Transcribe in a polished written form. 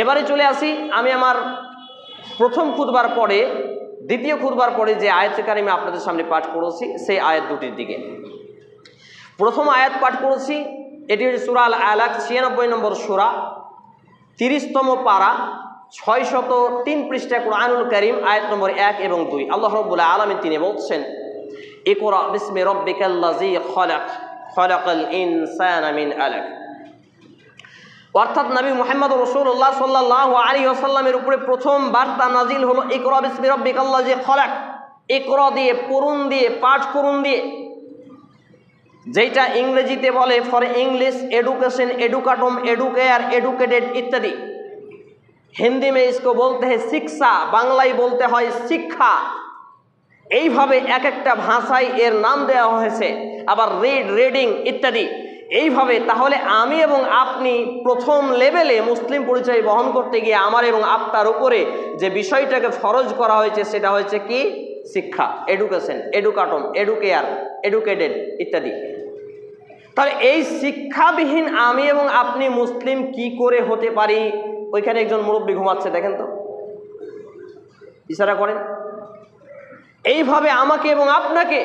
এবারে চলে আসি আমি আমার প্রথম খুতবার পরে দ্বিতীয় খুতবার পরে যে আয়াত কারিমে আপনাদের সামনে পাঠ করেছি সেই আয়াত দুটির দিকে। প্রথম আয়াত পাঠ করেছি, এটি হচ্ছে সূরা আল আলাক ৯৬ নম্বর সূরা, ৩০তম পারা, ৬০৩ পৃষ্ঠা কুরআনুল কারীম, আয়াত নম্বর ১ এবং ২। আল্লাহ রাব্বুল আলামিন তিনি বলছেন, ইকরা বিসমি রাব্বিকাল্লাযী খালাক খালাকাল ইনসানা মিন আলাক। অর্থাৎ নবী মুহাম্মদ রাসূলুল্লাহ সাল্লাল্লাহু আলাইহি ওয়াসাল্লামের উপরে প্রথম বার্তা নাজিল হলো ইকরা বিসমি রাব্বিকাল্লাযী খালাক, ইকরা দিয়ে, পড়ুন দিয়ে, পাঠ করুন দিয়ে, যেটা ইংরেজিতে বলে ফর इंग्लिश एडुकेशन, एडुकाटम, एडुकेयर, एडुकेटेड इत्यादि। हिंदी में इसको बोलते हैं शिक्षा, बांग्लाई बोलते हैं शिक्षा। এইভাবে এক একটা ভাষায় এর নাম দেওয়া হয়েছে, আবার রিড, রিডিং ইত্যাদি এইভাবে। তাহলে আমি এবং আপনি প্রথম লেভেলে মুসলিম পরিচয় বহন করতে গিয়ে আমার এবং আপনার উপরে যে বিষয়টাকে ফরজ করা হয়েছে সেটা হচ্ছে কি? শিক্ষা, এডুকেশন, এডুকাটম, এডুকেয়ার, এডুকেটেড ইত্যাদি। তাহলে এই শিক্ষাবিহীন আমি এবং আপনি মুসলিম কি করে হতে পারি? ওইখানে একজন মুরব্বী ঘুমাচ্ছে, দেখেন তো, ইশারা করেন। এইভাবে আমাকে এবং আপনাকে